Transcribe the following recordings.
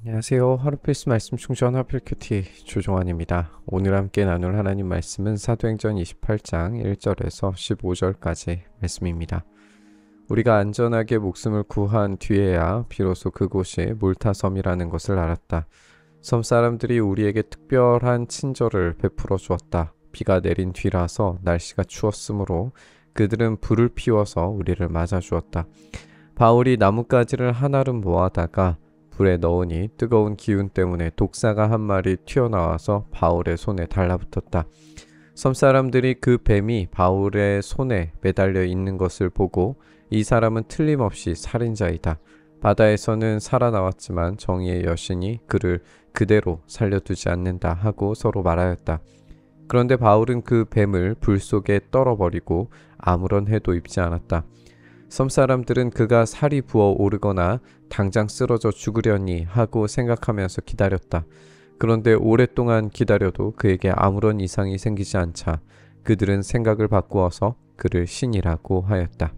안녕하세요. 하루페이스 말씀 충전 하필큐티 조종환입니다. 오늘 함께 나눌 하나님 말씀은 사도행전 28장 1절에서 15절까지 말씀입니다. 우리가 안전하게 목숨을 구한 뒤에야 비로소 그곳이 몰타섬이라는 것을 알았다. 섬 사람들이 우리에게 특별한 친절을 베풀어 주었다. 비가 내린 뒤라서 날씨가 추웠으므로 그들은 불을 피워서 우리를 맞아 주었다. 바울이 나뭇가지를 한 알음 모아다가 불에 넣으니 뜨거운 기운 때문에 독사가 한 마리 튀어나와서 바울의 손에 달라붙었다. 섬사람들이 그 뱀이 바울의 손에 매달려 있는 것을 보고 이 사람은 틀림없이 살인자이다. 바다에서는 살아나왔지만 정의의 여신이 그를 그대로 살려두지 않는다 하고 서로 말하였다. 그런데 바울은 그 뱀을 불 속에 떨어버리고 아무런 해도 입지 않았다. 섬사람들은 그가 살이 부어 오르거나 당장 쓰러져 죽으려니 하고 생각하면서 기다렸다. 그런데 오랫동안 기다려도 그에게 아무런 이상이 생기지 않자 그들은 생각을 바꾸어서 그를 신이라고 하였다.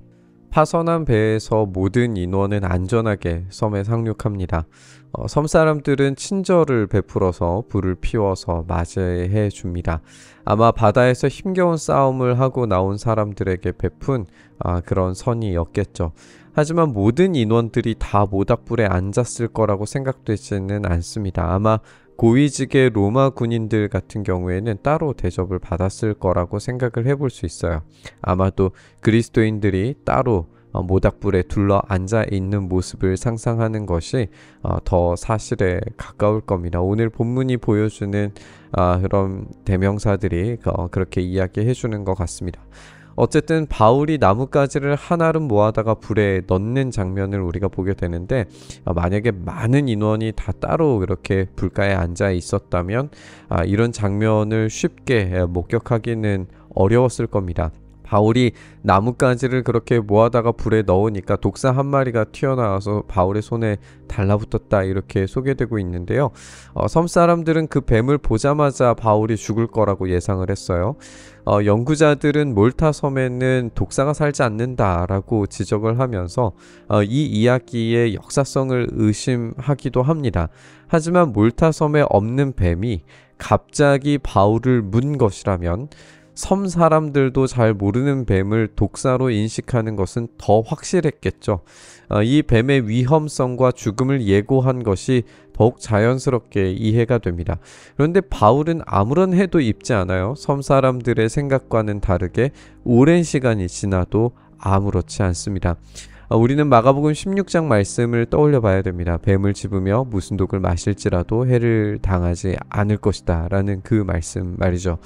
파선한 배에서 모든 인원은 안전하게 섬에 상륙합니다. 섬 사람들은 친절을 베풀어서 불을 피워서 맞이해 줍니다. 아마 바다에서 힘겨운 싸움을 하고 나온 사람들에게 베푼 그런 선의였겠죠. 하지만 모든 인원들이 다 모닥불에 앉았을 거라고 생각되지는 않습니다. 아마 고위직의 로마 군인들 같은 경우에는 따로 대접을 받았을 거라고 생각을 해볼 수 있어요. 아마도 그리스도인들이 따로 모닥불에 둘러 앉아 있는 모습을 상상하는 것이 더 사실에 가까울 겁니다. 오늘 본문이 보여주는 그런 대명사들이 그렇게 이야기해 주는 것 같습니다. 어쨌든 바울이 나뭇가지를 한 알음 모아다가 불에 넣는 장면을 우리가 보게 되는데 만약에 많은 인원이 다 따로 이렇게 불가에 앉아 있었다면 이런 장면을 쉽게 목격하기는 어려웠을 겁니다. 바울이 나뭇가지를 그렇게 모아다가 불에 넣으니까 독사 한 마리가 튀어나와서 바울의 손에 달라붙었다 이렇게 소개되고 있는데요. 섬 사람들은 그 뱀을 보자마자 바울이 죽을 거라고 예상을 했어요. 연구자들은 몰타 섬에는 독사가 살지 않는다라고 지적을 하면서 이 이야기의 역사성을 의심하기도 합니다. 하지만 몰타 섬에 없는 뱀이 갑자기 바울을 문 것이라면 섬 사람들도 잘 모르는 뱀을 독사로 인식하는 것은 더 확실했겠죠. 이 뱀의 위험성과 죽음을 예고한 것이 더욱 자연스럽게 이해가 됩니다. 그런데 바울은 아무런 해도 입지 않아요. 섬 사람들의 생각과는 다르게 오랜 시간이 지나도 아무렇지 않습니다. 우리는 마가복음 16장 말씀을 떠올려 봐야 됩니다. 뱀을 집으며 무슨 독을 마실지라도 해를 당하지 않을 것이다 라는 그 말씀 말이죠.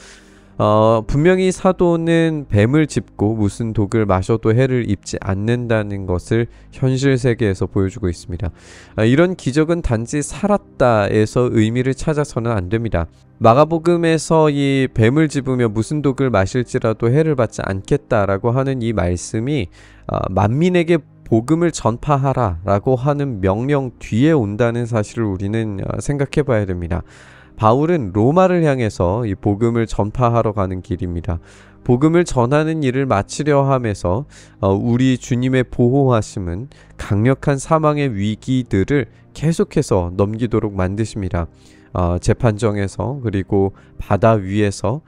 분명히 사도는 뱀을 짚고 무슨 독을 마셔도 해를 입지 않는다는 것을 현실 세계에서 보여주고 있습니다. 이런 기적은 단지 살았다에서 의미를 찾아서는 안 됩니다. 마가복음에서 이 뱀을 집으며 무슨 독을 마실지라도 해를 받지 않겠다라고 하는 이 말씀이 만민에게 복음을 전파하라 라고 하는 명령 뒤에 온다는 사실을 우리는 생각해 봐야 됩니다. 바울은 로마를 향해서 이 복음을 전파하러 가는 길입니다. 복음을 전하는 일을 마치려 하면서 우리 주님의 보호하심은 강력한 사망의 위기들을 계속해서 넘기도록 만드십니다. 재판정에서 그리고 바다 위에서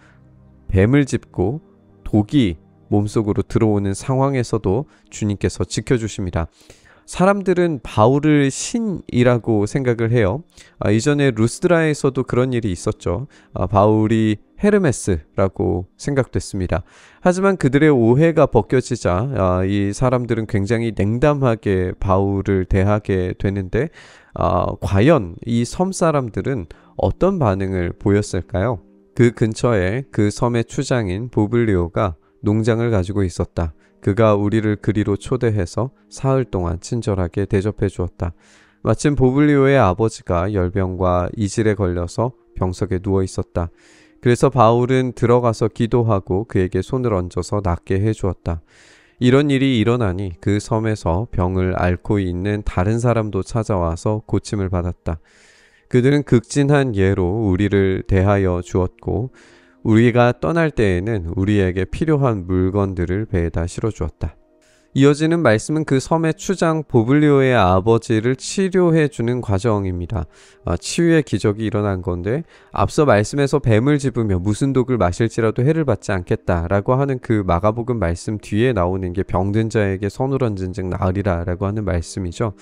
뱀을 짚고 독이 몸속으로 들어오는 상황에서도 주님께서 지켜주십니다. 사람들은 바울을 신이라고 생각을 해요. 이전에 루스드라에서도 그런 일이 있었죠. 바울이 헤르메스라고 생각됐습니다. 하지만 그들의 오해가 벗겨지자 이 사람들은 굉장히 냉담하게 바울을 대하게 되는데 과연 이 섬 사람들은 어떤 반응을 보였을까요? 그 근처에 그 섬의 추장인 보블리오가 농장을 가지고 있었다. 그가 우리를 그리로 초대해서 사흘 동안 친절하게 대접해 주었다. 마침 보블리오의 아버지가 열병과 이질에 걸려서 병석에 누워 있었다. 그래서 바울은 들어가서 기도하고 그에게 손을 얹어서 낫게 해 주었다. 이런 일이 일어나니 그 섬에서 병을 앓고 있는 다른 사람도 찾아와서 고침을 받았다. 그들은 극진한 예로 우리를 대하여 주었고 우리가 떠날 때에는 우리에게 필요한 물건들을 배에다 실어주었다. 이어지는 말씀은 그 섬의 추장 보블리오의 아버지를 치료해주는 과정입니다. 치유의 기적이 일어난 건데 앞서 말씀에서 뱀을 집으며 무슨 독을 마실지라도 해를 받지 않겠다라고 하는 그 마가복음 말씀 뒤에 나오는 게 병든 자에게 손을 얹은즉 나으리라 라고 하는 말씀이죠.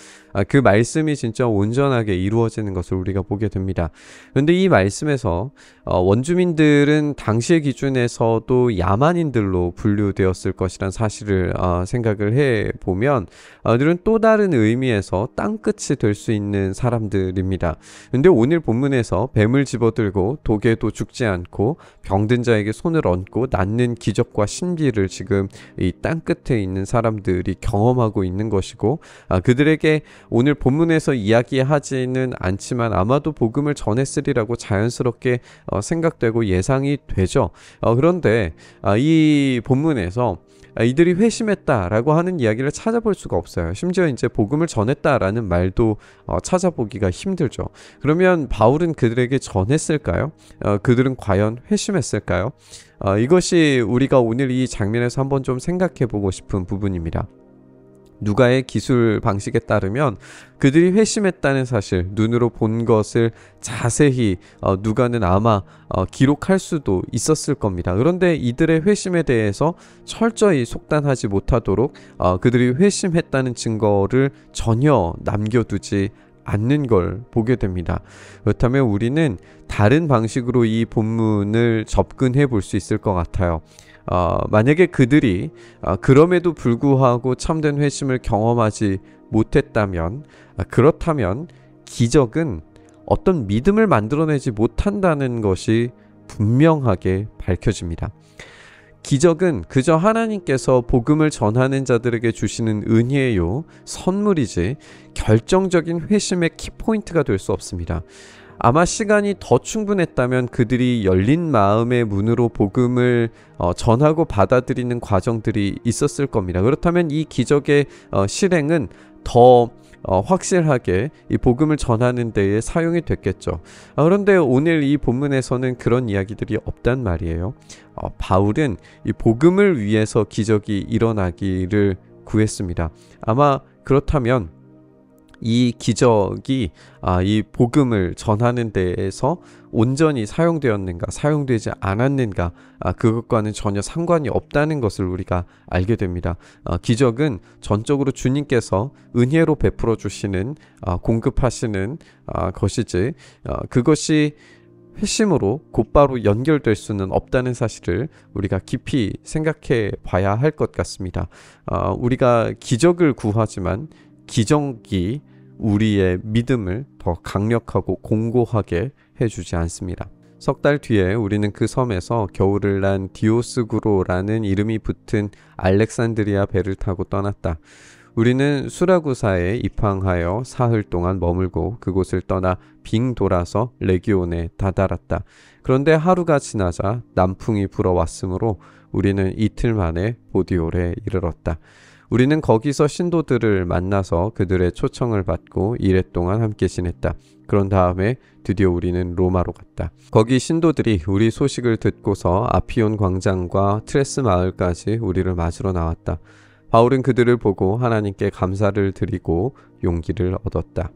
그 말씀이 진짜 온전하게 이루어지는 것을 우리가 보게 됩니다. 그런데 이 말씀에서 원주민들은 당시의 기준에서도 야만인들로 분류되었을 것이란 사실을 생각을 해보면 이들은 또 다른 의미에서 땅끝이 될 수 있는 사람들입니다. 근데 오늘 본문에서 뱀을 집어들고 독에도 죽지 않고 병든 자에게 손을 얹고 낫는 기적과 신비를 지금 이 땅끝에 있는 사람들이 경험하고 있는 것이고 그들에게 오늘 본문에서 이야기하지는 않지만 아마도 복음을 전했으리라고 자연스럽게 생각되고 예상이 되죠. 그런데 이 본문에서 이들이 회심했다라고 하는 이야기를 찾아볼 수가 없어요. 심지어 이제 복음을 전했다라는 말도 찾아보기가 힘들죠. 그러면 바울은 그들에게 전했을까요? 그들은 과연 회심했을까요? 이것이 우리가 오늘 이 장면에서 한번 좀 생각해 보고 싶은 부분입니다. 누가의 기술 방식에 따르면 그들이 회심했다는 사실, 눈으로 본 것을 자세히 누가는 아마 기록할 수도 있었을 겁니다. 그런데 이들의 회심에 대해서 철저히 속단하지 못하도록 그들이 회심했다는 증거를 전혀 남겨두지 않는 걸 보게 됩니다. 그렇다면 우리는 다른 방식으로 이 본문을 접근해 볼 수 있을 것 같아요. 만약에 그들이 그럼에도 불구하고 참된 회심을 경험하지 못했다면 그렇다면 기적은 어떤 믿음을 만들어내지 못한다는 것이 분명하게 밝혀집니다. 기적은 그저 하나님께서 복음을 전하는 자들에게 주시는 은혜요, 선물이지 결정적인 회심의 키포인트가 될 수 없습니다. 아마 시간이 더 충분했다면 그들이 열린 마음의 문으로 복음을 전하고 받아들이는 과정들이 있었을 겁니다. 그렇다면 이 기적의 실행은 더 확실하게 이 복음을 전하는 데에 사용이 됐겠죠. 그런데 오늘 이 본문에서는 그런 이야기들이 없단 말이에요. 바울은 이 복음을 위해서 기적이 일어나기를 구했습니다. 아마 그렇다면 이 기적이 이 복음을 전하는 데에서 온전히 사용되었는가 사용되지 않았는가 그것과는 전혀 상관이 없다는 것을 우리가 알게 됩니다. 기적은 전적으로 주님께서 은혜로 베풀어 주시는 공급하시는 것이지 그것이 회심으로 곧바로 연결될 수는 없다는 사실을 우리가 깊이 생각해 봐야 할 것 같습니다. 우리가 기적을 구하지만 기적이 우리의 믿음을 더 강력하고 공고하게 해주지 않습니다. 석 달 뒤에 우리는 그 섬에서 겨울을 난 디오스구로라는 이름이 붙은 알렉산드리아 배를 타고 떠났다. 우리는 수라구사에 입항하여 사흘 동안 머물고 그곳을 떠나 빙 돌아서 레기온에 다다랐다. 그런데 하루가 지나자 남풍이 불어왔으므로 우리는 이틀 만에 보디올에 이르렀다. 우리는 거기서 신도들을 만나서 그들의 초청을 받고 이래 동안 함께 지냈다. 그런 다음에 드디어 우리는 로마로 갔다. 거기 신도들이 우리 소식을 듣고서 아피온 광장과 트레스 마을까지 우리를 맞으러 나왔다. 바울은 그들을 보고 하나님께 감사를 드리고 용기를 얻었다.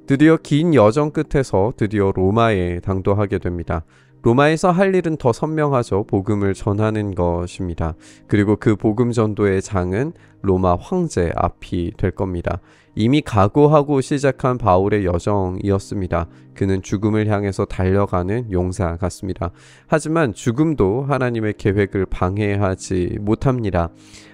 드디어 긴 여정 끝에서 드디어 로마에 당도하게 됩니다. 로마에서 할 일은 더 선명하죠. 복음을 전하는 것입니다. 그리고 그 복음 전도의 장은 로마 황제 앞이 될 겁니다. 이미 각오하고 시작한 바울의 여정이었습니다. 그는 죽음을 향해서 달려가는 용사 같습니다. 하지만 죽음도 하나님의 계획을 방해하지 못합니다.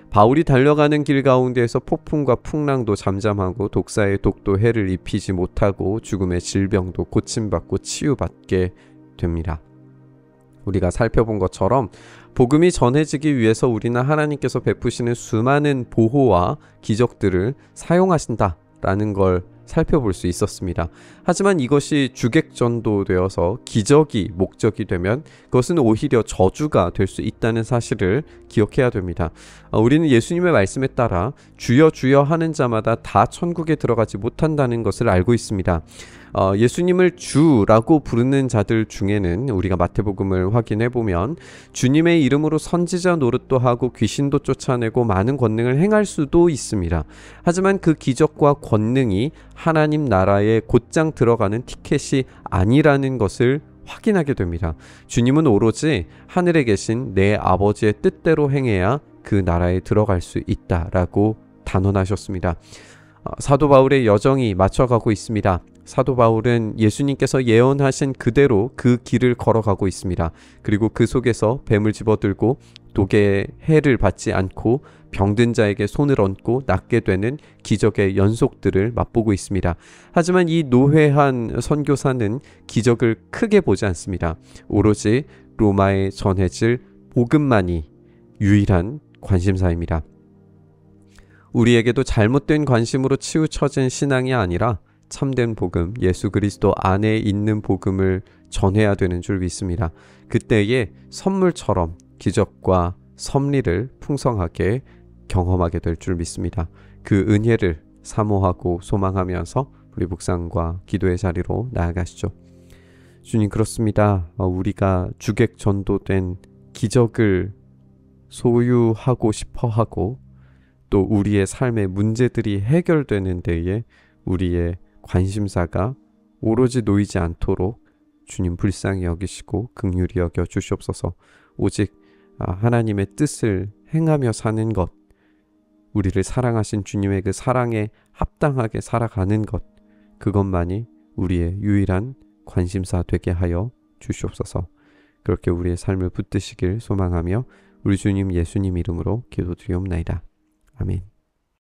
바울이 달려가는 길 가운데에서 폭풍과 풍랑도 잠잠하고 독사의 독도 해를 입히지 못하고 죽음의 질병도 고침받고 치유받게 됩니다. 우리가 살펴본 것처럼 복음이 전해지기 위해서 우리는 하나님께서 베푸시는 수많은 보호와 기적들을 사용하신다라는 걸 살펴볼 수 있었습니다. 하지만 이것이 주객전도 되어서 기적이 목적이 되면 그것은 오히려 저주가 될 수 있다는 사실을 기억해야 됩니다. 우리는 예수님의 말씀에 따라 주여 주여 하는 자마다 다 천국에 들어가지 못한다는 것을 알고 있습니다. 예수님을 주라고 부르는 자들 중에는 우리가 마태복음을 확인해 보면 주님의 이름으로 선지자 노릇도 하고 귀신도 쫓아내고 많은 권능을 행할 수도 있습니다. 하지만 그 기적과 권능이 하나님 나라에 곧장 들어가는 티켓이 아니라는 것을 확인하게 됩니다. 주님은 오로지 하늘에 계신 내 아버지의 뜻대로 행해야 그 나라에 들어갈 수 있다라고 단언하셨습니다. 사도 바울의 여정이 맞춰가고 있습니다. 사도 바울은 예수님께서 예언하신 그대로 그 길을 걸어가고 있습니다. 그리고 그 속에서 뱀을 집어들고 독의 해를 받지 않고 병든 자에게 손을 얹고 낫게 되는 기적의 연속들을 맛보고 있습니다. 하지만 이 노회한 선교사는 기적을 크게 보지 않습니다. 오로지 로마에 전해질 복음만이 유일한 관심사입니다. 우리에게도 잘못된 관심으로 치우쳐진 신앙이 아니라 참된 복음, 예수 그리스도 안에 있는 복음을 전해야 되는 줄 믿습니다. 그때에 선물처럼 기적과 섭리를 풍성하게 경험하게 될 줄 믿습니다. 그 은혜를 사모하고 소망하면서 우리 묵상과 기도의 자리로 나아가시죠. 주님, 그렇습니다. 우리가 주객 전도된 기적을 소유하고 싶어 하고 또 우리의 삶의 문제들이 해결되는 데에 우리의 관심사가 오로지 놓이지 않도록 주님 불쌍히 여기시고 긍휼히 여겨 주시옵소서. 오직 하나님의 뜻을 행하며 사는 것, 우리를 사랑하신 주님의 그 사랑에 합당하게 살아가는 것, 그것만이 우리의 유일한 관심사 되게 하여 주시옵소서. 그렇게 우리의 삶을 붙드시길 소망하며 우리 주님 예수님 이름으로 기도드리옵나이다. 아멘.